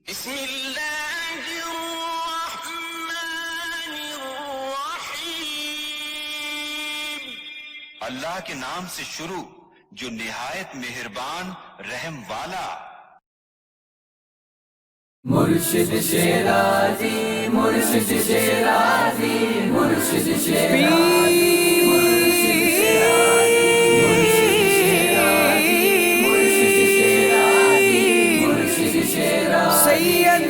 بسم اللہ الرحمن الرحیم، اللہ کے نام سے شروع جو نہایت مہربان رحم والا۔ مرشد شیرازی مرشد شیرازی مرشد شیرازی سید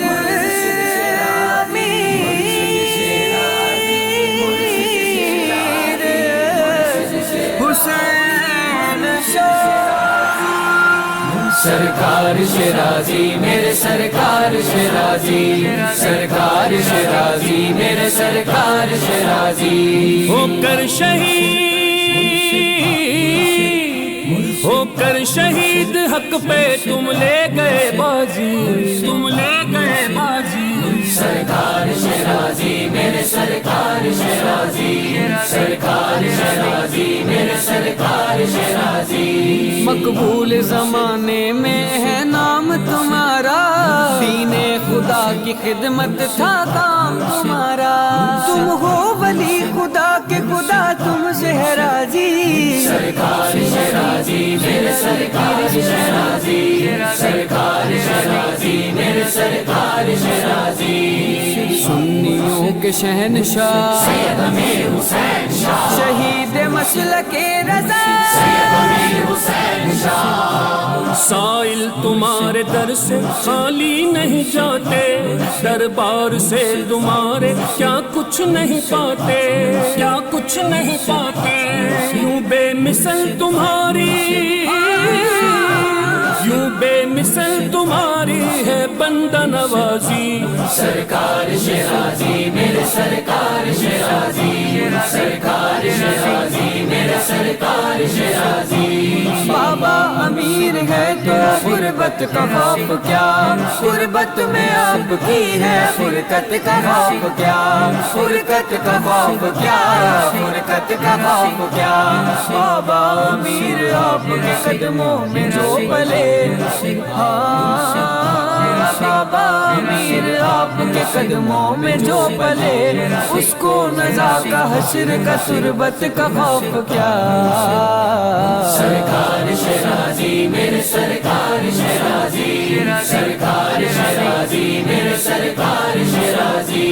سرکار شیرازی میرے سرکار شیرازی سرکار شیرازی میرے سرکار شیرازی ہو کر شہید حق پہ تم لے گئے بازی، تم لے گئے بازی۔ سرکار شیرازی میرے سرکار شیرازی سرکار شیرازی میرے سرکار شیرازی مقبول زمانے میں ہے نام تمہارا، دین خدا کی خدمت تھا کام تمہارا، تم ہو ولی خدا کے خدا تم سے ہے راضی۔ سرکار شیرازی میرے سرکار شیرازی سرکار شیرازی میرے سرکار شیرازی سنیوں کے شہنشاہ سید امیر حسین شاہ، شہید مسلک رضا سید امیر حسین شاہ۔ سائل تمہارے در سے خالی نہیں جاتے، دربار سے تمہارے کیا کچھ نہیں پاتے، کیا کچھ نہیں پاتے۔ یوں بے مثل تمہاری، یوں بے مثل تمہاری ہے بندہ نوازی۔ سرکار شیرازی میرے سرکار شیرازی سرکار شیرازی میرے سرکار شیرازی بابا امیر ہے تو غربت کا خوف کیا، غربت میں آپ کی ہے فرقت کا خوف کیا، فرقت کا خوف کیا، فرقت کا خوف کیا۔ بابا امیر آپ کے قدموں میں جو پلے، بابا امیر آپ کے قدموں میں جو پلے، اس کو نزا کا حشر کا تربت کا خوف کیا۔ سرکار شیرازی میرے سرکار شیرازی سرکار شیرازی میرے سرکار شیرازی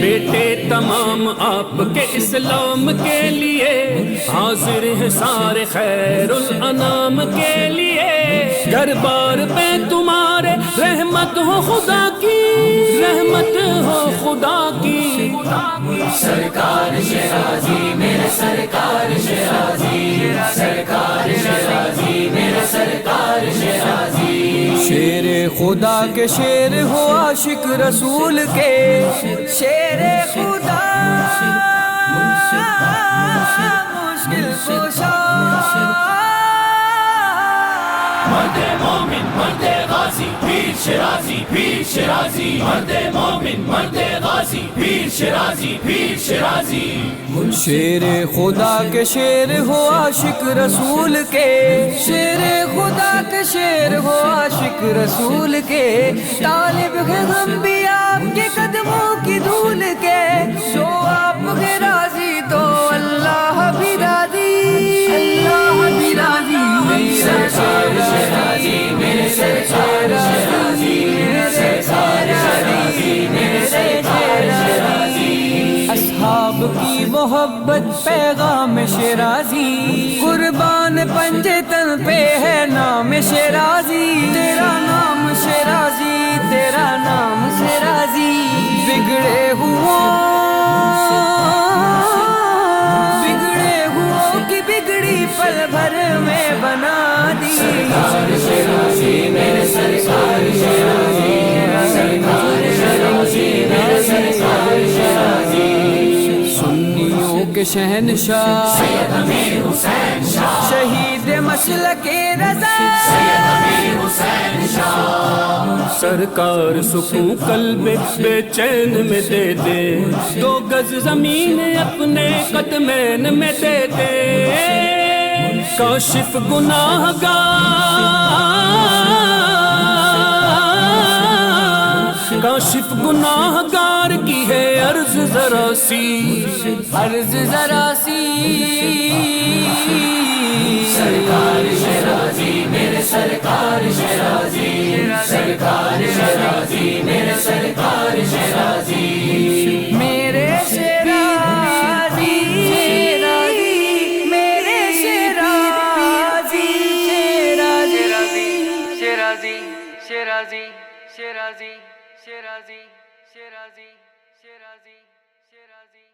بیٹے تمام آپ کے اسلام کے لیے حاضر ہیں سارے خیر الانام کے لیے، گھر بار پہ تمہارے رحمت ہو خدا کی، رحمت ہو خدا کی۔ سرکار شیرازی میرے سرکار شیرازی سرکار شیرازی میرے سرکار شیرازی شیر خدا کے شیر ہو عاشق رسول کے، شیر خدا مشکل کشا، مرد مومن مرد غازی پیر شیرازی پیر شیرازی، مرد مومن مرد غازی پیر شیرازی پیر شیرازی۔ شیر خدا کے شیر ہو عاشق رسول کے، شیر خدا کے شیر ہو عاشق رسول کے، طالب ہے ہم بھی آپ کے قدموں کی دھول کے، جو آپ کے راضی تو اللہ بھی راضی، اللہ بھی راضی۔ سرکار شیرازی میرے سرکار شیرازی سرکار شیرازی میرے سرکار شیرازی اصحاب کی محبت پیغام شیرازی، قربان پنجے تن پہ ہے نام شیرازی، تیرا نام شیرازی تیرا نام شیرازی، بگڑے ہوں کی بگڑی پل بھر میں بنا دی۔ سرکار شیرازی میرے سرکار شیرازی سرکار شیرازی میرے سرکار شیرازی سنیوں کے شہنشاہ سید امیر حسین شاہ، شہید مسلک رضا سید امیر حسین شاہ۔ سرکار سکون قلب بے چین میں دے دے، 2 گز زمین اپنے قدمین میں دے دے، کاشف گناہ گار کاشف گناہ گار کی ہے عرض ذرا سی، عرض ذرا سی، سرکار شیرازی میرے سرکار شیرازی، سرکار شیرازی میرے سرکار شیرازی، میرے شیرازی، میرے شیرازی، شیرازی، شیرازی، شیرازی، شیرازی، شیرازی، شیرازی، شیرازی، شیرازی۔